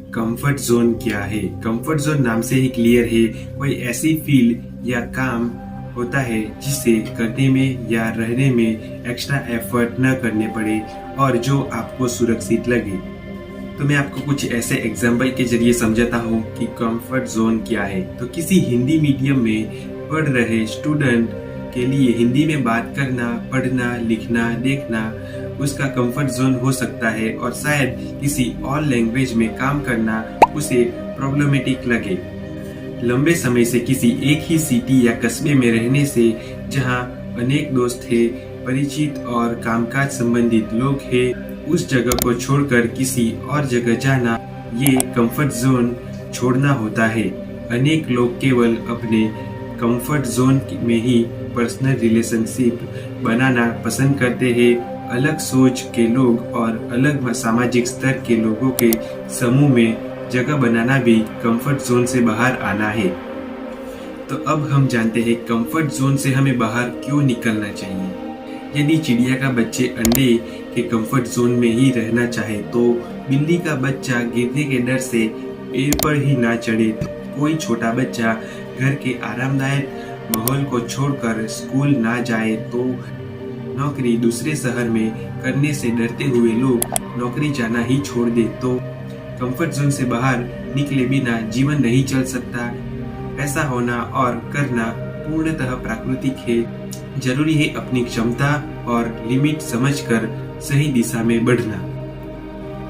Comfort zone क्या है? Comfort zone नाम से ही क्लियर है, कोई ऐसी फील्ड या काम होता है जिसे करने में या रहने में एक्स्ट्रा एफर्ट न करने पड़े और जो आपको सुरक्षित लगे। तो मैं आपको कुछ ऐसे एग्जाम्पल के जरिए समझाता हूँ कि कंफर्ट जोन क्या है। तो किसी हिंदी मीडियम में पढ़ रहे स्टूडेंट के लिए हिंदी में बात करना, पढ़ना, लिखना, देखना उसका कंफर्ट जोन हो सकता है और शायद किसी और लैंग्वेज में काम करना उसे प्रॉब्लमेटिक लगे। लंबे समय से किसी एक ही सिटी या कस्बे में रहने से जहां अनेक दोस्त हैं, परिचित और कामकाज संबंधित लोग हैं, उस जगह को छोड़कर किसी और जगह जाना, ये कंफर्ट जोन छोड़ना होता है। अनेक लोग केवल अपने कंफर्ट जोन में ही पर्सनल रिलेशनशिप बनाना पसंद करते हैं। अलग सोच के लोग और अलग सामाजिक स्तर के लोगों के समूह में जगह बनाना भी कंफर्ट जोन से बाहर आना है। तो अब हम जानते हैं कंफर्ट जोन से हमें बाहर क्यों निकलना चाहिए। यदि चिड़िया का बच्चे अंडे के कंफर्ट जोन में ही रहना चाहे तो बिल्ली का बच्चा गिरने के डर से पेड़ पर ही ना चढ़े, कोई छोटा बच्चा घर के आरामदायक माहौल को छोड़कर स्कूल ना जाए, तो नौकरी दूसरे शहर में करने से डरते हुए लोग नौकरी जाना ही छोड़ दे, तो कंफर्ट जोन से बाहर निकले बिना जीवन नहीं चल सकता। ऐसा होना और करना पूर्णतः प्राकृतिक है। जरूरी है अपनी क्षमता और लिमिट समझकर सही दिशा में बढ़ना।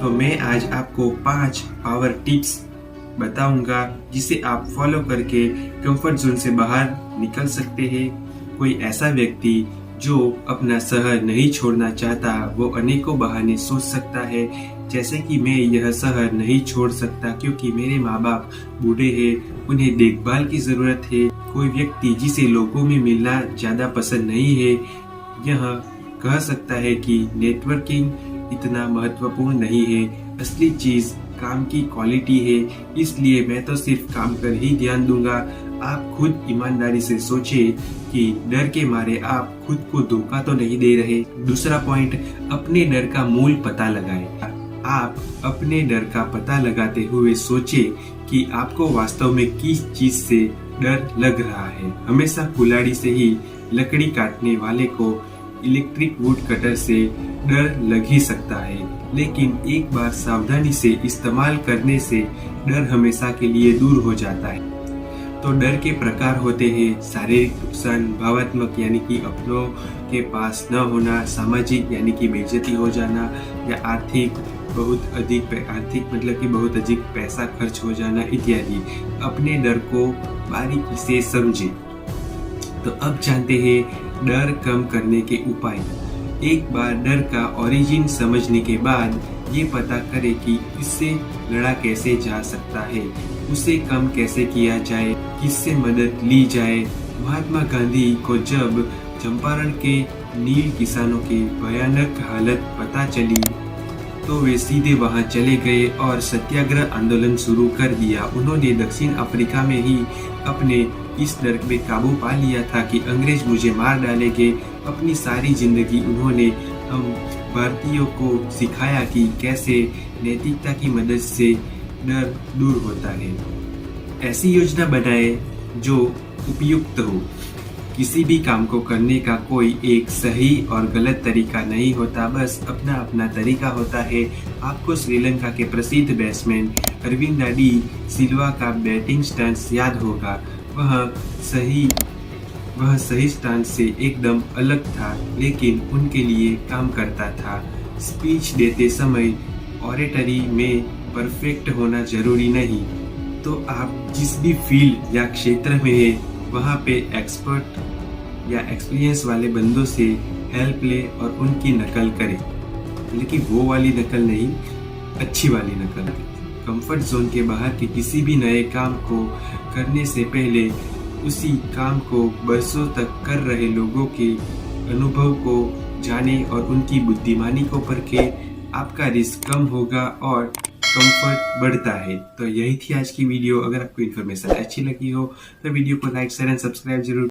तो मैं आज आपको 5 पावर टिप्स बताऊंगा जिसे आप फॉलो करके कंफर्ट जोन से बाहर निकल सकते हैं। कोई ऐसा व्यक्ति जो अपना शहर नहीं छोड़ना चाहता वो अनेकों बहाने सोच सकता है, जैसे कि मैं यह शहर नहीं छोड़ सकता क्योंकि मेरे माँ बाप बूढ़े हैं, उन्हें देखभाल की जरूरत है। कोई व्यक्ति जिसे लोगों में मिलना ज्यादा पसंद नहीं है यह कह सकता है कि नेटवर्किंग इतना महत्वपूर्ण नहीं है, असली चीज काम की क्वालिटी है, इसलिए मैं तो सिर्फ काम पर ही ध्यान दूंगा। आप खुद ईमानदारी से सोचें कि डर के मारे आप खुद को धोखा तो नहीं दे रहे। दूसरा पॉइंट, अपने डर का मूल पता लगाएं। आप अपने डर का पता लगाते हुए सोचें कि आपको वास्तव में किस चीज से डर लग रहा है। हमेशा कुल्हाड़ी से ही लकड़ी काटने वाले को इलेक्ट्रिक वुड कटर से डर लग ही सकता है, लेकिन एक बार सावधानी से इस्तेमाल करने से डर हमेशा के लिए दूर हो जाता है। तो डर के प्रकार होते हैं शारीरिक नुकसान, भावात्मक यानी कि अपनों के पास न होना, सामाजिक यानी कि बेइज्जती हो जाना, या आर्थिक मतलब कि बहुत अधिक पैसा खर्च हो जाना इत्यादि। अपने डर को बारीकी से समझें। तो अब जानते हैं डर कम करने के उपाय। एक बार डर का ओरिजिन समझने के बाद ये पता करें कि इससे लड़ा कैसे जा सकता है, उसे कम कैसे किया जाए, किससे मदद ली जाए। महात्मा गांधी को जब चंपारण के नील किसानों की भयानक हालत पता चली तो वे सीधे वहां चले गए और सत्याग्रह आंदोलन शुरू कर दिया। उन्होंने दक्षिण अफ्रीका में ही अपने इस डर पे काबू पा लिया था कि अंग्रेज मुझे मार डालेंगे। अपनी सारी जिंदगी उन्होंने हम भारतीयों को सिखाया कि कैसे नैतिकता की मदद से डर दूर होता है। ऐसी योजना बनाए जो उपयुक्त हो। किसी भी काम को करने का कोई एक सही और गलत तरीका नहीं होता, बस अपना अपना तरीका होता है। आपको श्रीलंका के प्रसिद्ध बैट्समैन अरविंद डी सिल्वा का बैटिंग स्टांस याद होगा। वह सही स्टांस से एकदम अलग था, लेकिन उनके लिए काम करता था। स्पीच देते समय ऑरेटरी में परफेक्ट होना जरूरी नहीं। तो आप जिस भी फील्ड या क्षेत्र में है वहाँ पे एक्सपर्ट या एक्सपीरियंस वाले बंदों से हेल्प ले और उनकी नकल करें, लेकिन वो वाली नकल नहीं, अच्छी वाली नकल। कंफर्ट जोन के बाहर के किसी भी नए काम को करने से पहले उसी काम को बरसों तक कर रहे लोगों के अनुभव को जाने और उनकी बुद्धिमानी को परखे। आपका रिस्क कम होगा और कंफर्ट बढ़ता है। तो यही थी आज की वीडियो। अगर आपको इन्फॉर्मेशन अच्छी लगी हो तो वीडियो को लाइक, शेयर एंड सब्सक्राइब जरूर